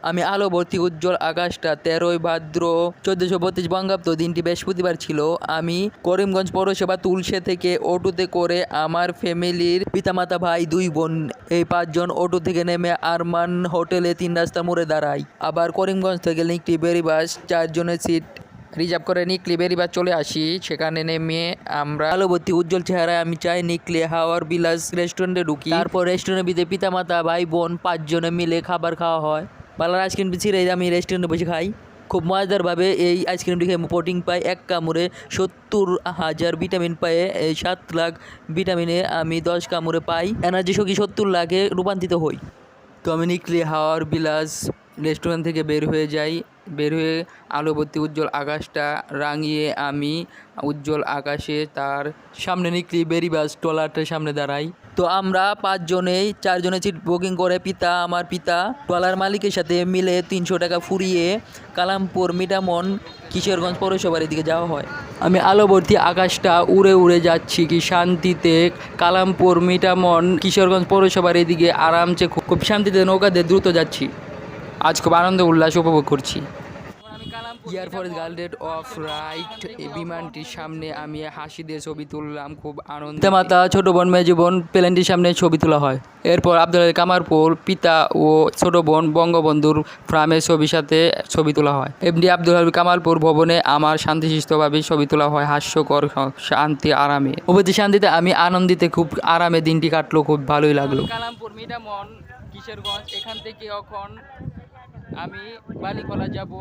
আমি আলো ভর্তি উজ্জ্বল আকাশটা 13ই ভাদ্র 1432 বঙ্গাব্দ দিনটি বৃহস্পতিবার ছিল। আমি করিমগঞ্জ পৌরসভা তুলসে থেকে অটোতে করে আমার ফ্যামিলির পিতামাতা ভাই 2 বোন এই 5 জন অটো থেকে নেমে আরমান হোটেলে 3 রাস্তা মোড়ে দাঁড়াই। আবার করিমগঞ্জ থেকে নিকলি বেরিবাস 4 জনের সিট রিজার্ভ করে নিকলি বেরিবাস চলে আসি। সেখানে নেমে আমরা আলো ভর্তি উজ্জ্বল চেহারায় আমি চাই নিকলি হাওয়ার বিলাস রেস্টুরেন্টে ঢুকি। তারপর রেস্টুরেন্টের ভিতরে পিতামাতা ভাই বোন 5 জনে মিলে খাবার খাওয়া হয়। পার্লার আইসক্রিম ছিঁড়ে আমি রেস্টুরেন্টে বসে খাই। খুব মজাদারভাবে এই আইসক্রিমটি খেয়ে প্রোটিন পাই। এক কামড়ে 70,000 ভিটামিন পায়ে 7 লাখ ভিটামিনে আমি 10 কামড়ে পাই। এনার্জি শক্তি 70 লাখে রূপান্তরিত হই। তো আমি নিকলি হাওয়ার বিলাস রেস্টুরেন্ট থেকে বের হয়ে যাই। বের হয়ে আলোবর্তী উজ্জ্বল আকাশটা রাঙিয়ে আমি উজ্জ্বল আকাশে তার সামনে নিকলি বেরিবাস ট্রলারটার সামনে দাঁড়াই। তো আমরা 5 জনেই 4 জনের সিট বুকিং করে আমার পিতা ট্রলার মালিকের সাথে মিলে 300 টাকা ফুরিয়ে কালামপুর মিঠামন কিশোরগঞ্জ পৌরসভার দিকে যাওয়া হয়। আমি আলোবর্তী আকাশটা উড়ে উড়ে যাচ্ছি কি শান্তিতে কালামপুর মিঠামন কিশোরগঞ্জ পৌরসভার এদিকে আরামসে খুব শান্তিতে নৌকাতে দ্রুত যাচ্ছি। আজ খুব আনন্দ উল্লাস উপভোগ করছি। Air force guarded of right এই বিমানটির সামনে আমি হাসি দিয়ে ছবি তুললাম খুব আনন্দ। মাতা ছোট বোন মেজো বোন প্লেনটির সামনে ছবি তোলা হয়। এরপর আব্দুল আলী কামারপুর পিতা ও ছোট বোন বঙ্গবন্ধুর ফ্রামের ছবির সাথে ছবি তোলা হয়। এমডি আব্দুল আলী কামারপুর ভবনে আমার শান্তিশিষ্টভাবে ছবি তোলা হয় হাস্যকর শান্তি আরামে। উপস্থিত শান্তিতে আমি আনন্দিতে খুব আরামে দিনটি কাটলো, খুব ভালোই লাগলো। কালামপুর মিঠামন কিশোরগঞ্জ এখান থেকে এখন আমি বালিখোলা যাব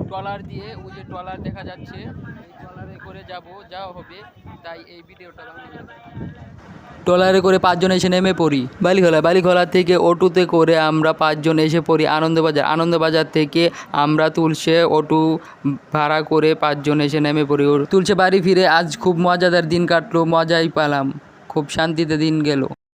ট্রলার দিয়ে। ওই যে ট্রলার দেখা যাচ্ছে এই ট্রলারে করে যাওয়া হবে, তাই এই ভিডিওটা ট্রলারে করে 5 জন এসে নেমে পড়ি বালিখোলা থেকে অটোতে করে আমরা 5 জন এসে পড়ি আনন্দবাজার থেকে আমরা তুলসে অটো ভাড়া করে 5 জন এসে নেমে পড়ি তুলসে বাড়ি ফিরে। আজ খুব মজাদার দিন কাটলো, মজাই পেলাম, খুব শান্তিতে দিন গেল।